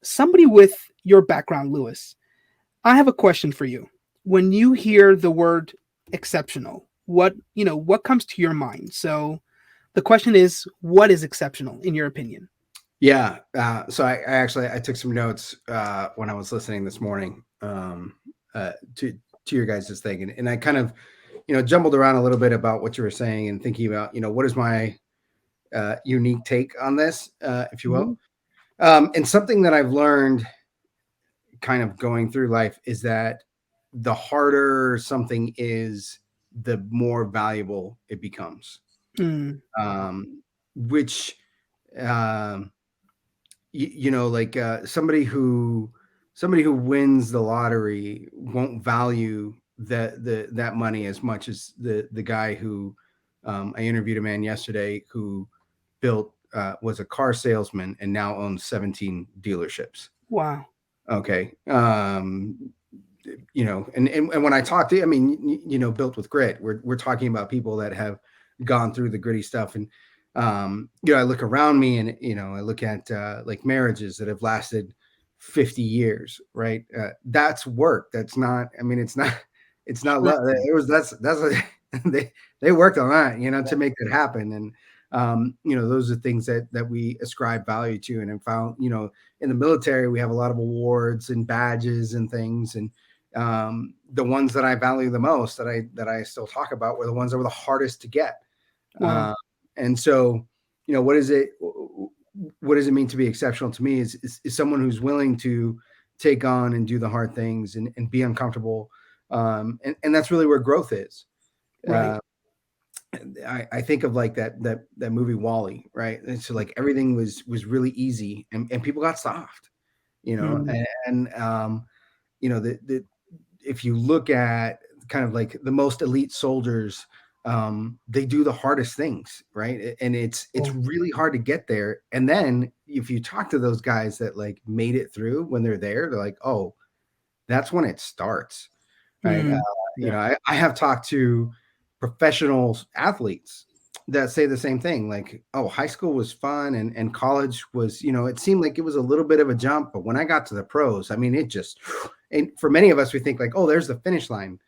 somebody with your background, Lewis, I have a question for you. When you hear the word exceptional, what comes to your mind? So the question is, what is exceptional in your opinion? Yeah. So I actually I took some notes when I was listening this morning to your guys' thing, and I kind of jumbled around a little bit about what you were saying and thinking about what is my unique take on this, if you will. Mhm. And something that I've learned kind of going through life is that the harder something is, the more valuable it becomes. Mm, Which um, like somebody who wins the lottery won't value that money as much as the guy who I interviewed a man yesterday who built was a car salesman and now owns 17 dealerships. wow. Okay. And when I talk to, I mean, built with grit, we're talking about people that have gone through the gritty stuff. And, I look around me and, I look at like marriages that have lasted 50 years, right? That's work. That's not, I mean, it's not love. It was, that's what they worked on that, to make that happen. And, those are things that we ascribe value to. And I found, in the military, we have a lot of awards and badges and things. And, the ones that I value the most that I still talk about were the ones that were the hardest to get. Wow. Uh, and so, what is it? What does it mean to be exceptional to me is someone who's willing to take on and do the hard things and be uncomfortable. And that's really where growth is. Right. Uh, I think of like that movie Wall-E, right? And so like everything was really easy and people got soft, Mm, and the if you look at kind of like the most elite soldiers, they do the hardest things, right? And it's cool. really hard to get there. And then if you talk to those guys that like made it through when they're there, they're like, oh, that's when it starts, right? Mm, Yeah. I have talked to professional athletes that say the same thing, like, oh, high school was fun and college was, it seemed like it was a little bit of a jump, but when I got to the pros, I mean, it just, and for many of us, we think like, oh, there's the finish line.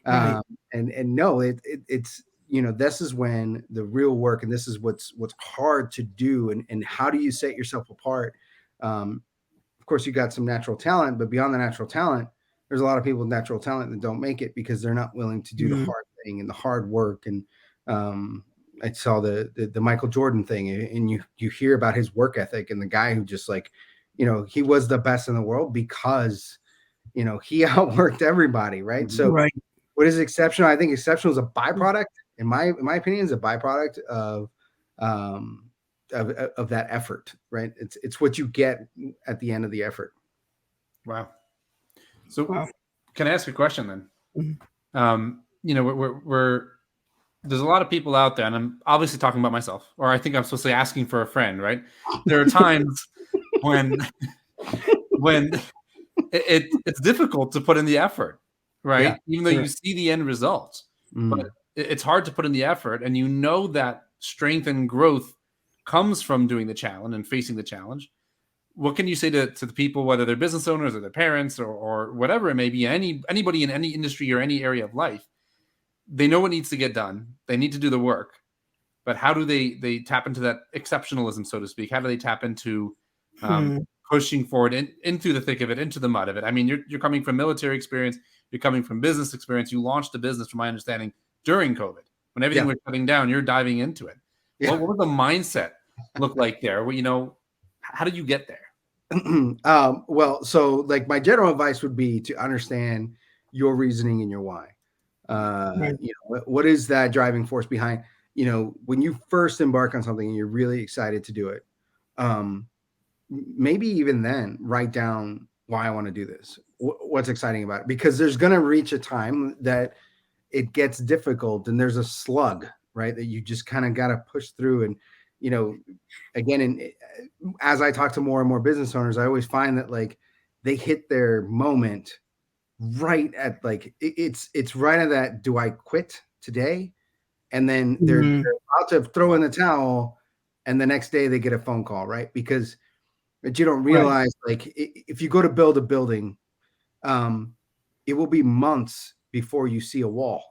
right. Um, and no, it's, this is when the real work, and this is what's hard to do. And how do you set yourself apart? Um, of course, you got some natural talent, but beyond the natural talent, there's a lot of people with natural talent that don't make it because they're not willing to do the Mm, hard thing and the hard work. And um, I saw the Michael Jordan thing, and you hear about his work ethic and the guy who just like, he was the best in the world because he outworked everybody, right? Mhm. So right. what is exceptional? I think exceptional is a byproduct, in my opinion, is a byproduct um, of that effort, right? It's what you get at the end of the effort. Wow. So, Wow. can I ask a question then? Mhm. We're there's a lot of people out there, and I'm obviously talking about myself, or I think I'm supposed to be asking for a friend, right? There are times when when it's difficult to put in the effort, Yeah. right? Even though you Right. see the end result, but Mm. it's hard to put in the effort, and that strength and growth comes from doing the challenge and facing the challenge. What can you say to the people, whether they're business owners or their parents or whatever it may be, anybody in any industry or any area of life? They know what needs to get done. They need to do the work, but how do they tap into that exceptionalism, so to speak? How do they tap into um, Hmm. pushing forward into the thick of it, into the mud of it? I mean, you're coming from military experience, you're coming from business experience. You launched a business, from my understanding, during COVID when everything Yeah. was shutting down. You're diving into it. Yeah. What would the mindset look like there? Well, how did you get there? Well, so like my general advice would be to understand your reasoning and your why. Right. What is that driving force behind, when you first embark on something and you're really excited to do it. Um, Maybe even then write down why I want to do this. What's exciting about it? Because there's going to reach a time that it gets difficult and there's a slug, right? That you just kind of got to push through. And, you know, again, and as I talk to more and more business owners, I always find that like they hit their moment right at like it's right at that, do I quit today? And then they're Mm, about to throw in Wow. the towel, and the next day they get a phone call, right? Because but you don't Right. realize like if you go to build a building, it will be months before you see a wall,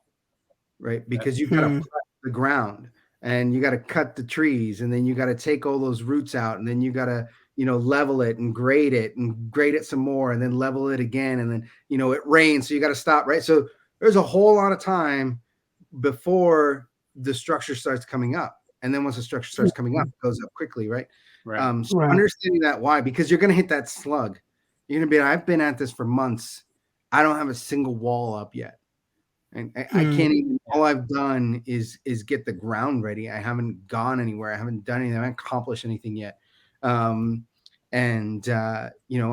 right? Because you've got to Hmm. prep the ground and you got to cut the trees and then you got to take all those roots out and then you got to, level it and grade it some more and then level it again. And then, it rains. So you got to stop, right? So there's a whole lot of time before the structure starts coming up. And then once the structure starts coming up, it goes up quickly, right? Right. So Right. understanding that why, because you're going to hit that slug. You're going to be, I've been at this for months. I don't have a single wall up yet. And I Mm. can't even, all I've done is get the ground ready. I haven't gone anywhere. I haven't done anything. I haven't accomplished anything yet.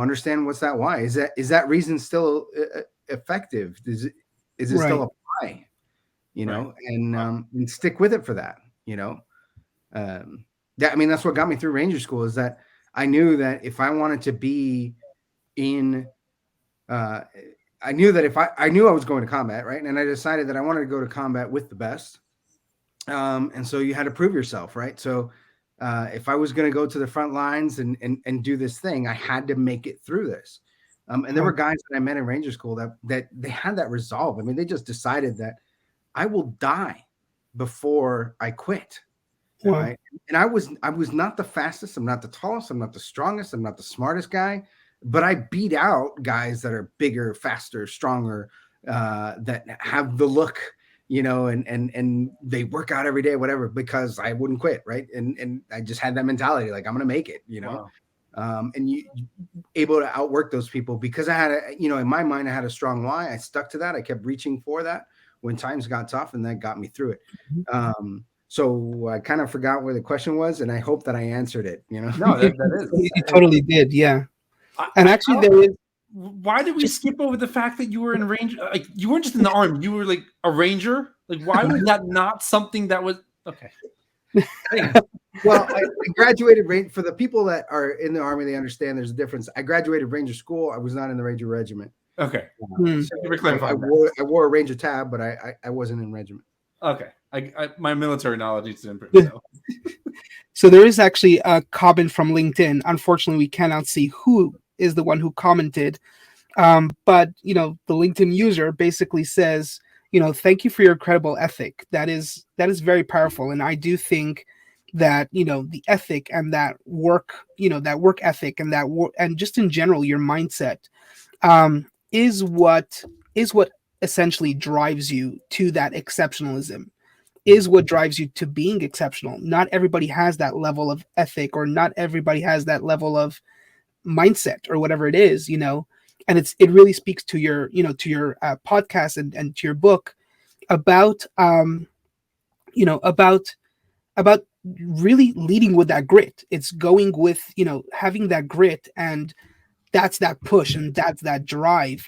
Understand what's that why. Is that reason still effective? Is it Right. still apply? Right. And stick with it for that, that's what got me through Ranger School, is that I knew that if I wanted to be in, I knew that if I knew I was going to combat, right? And I decided that I wanted to go to combat with the best. And so you had to prove yourself, right? So if I was going to go to the front lines and do this thing, I had to make it through this. And there were guys that I met in Ranger School that they had that resolve. I mean, they just decided that I will die before I quit. Wow. Right. And I was not the fastest. I'm not the tallest. I'm not the strongest. I'm not the smartest guy, but I beat out guys that are bigger, faster, stronger, that have the look, and they work out every day, whatever, because I wouldn't quit. Right. And I just had that mentality, like, I'm going to make it, Wow. and you able to outwork those people because I had in my mind, I had a strong why. I stuck to that. I kept reaching for that when times got tough, and that got me through it. So I kind of forgot where the question was, and I hope that I answered it. No, that is. You totally did, yeah. I, And I actually, don't- there is why did we just skip over the fact that you were in Ranger? Like, you weren't just in the army; you were like a ranger. Like, why was that not something that was okay? Well, I graduated for the people that are in the army. They understand there's a difference. I graduated Ranger School. I was not in the Ranger Regiment. Okay, Hmm. so you were clarifying I wore a Ranger tab, but I wasn't in regiment. Okay, my military knowledge needs to improve. So. So there is actually a comment from LinkedIn. Unfortunately, we cannot see who is the one who commented. But the LinkedIn user basically says, thank you for your incredible ethic. That is very powerful. And I do think that, the ethic and that work, that work ethic and that work, and just in general, your mindset, is what essentially drives you to that exceptionalism, is what drives you to being exceptional. Not everybody has that level of ethic, or not everybody has that level of mindset, or whatever it is, and it really speaks to your, podcast and to your book about, about really leading with that grit. It's going with, having that grit, and that's that push, and that's that drive,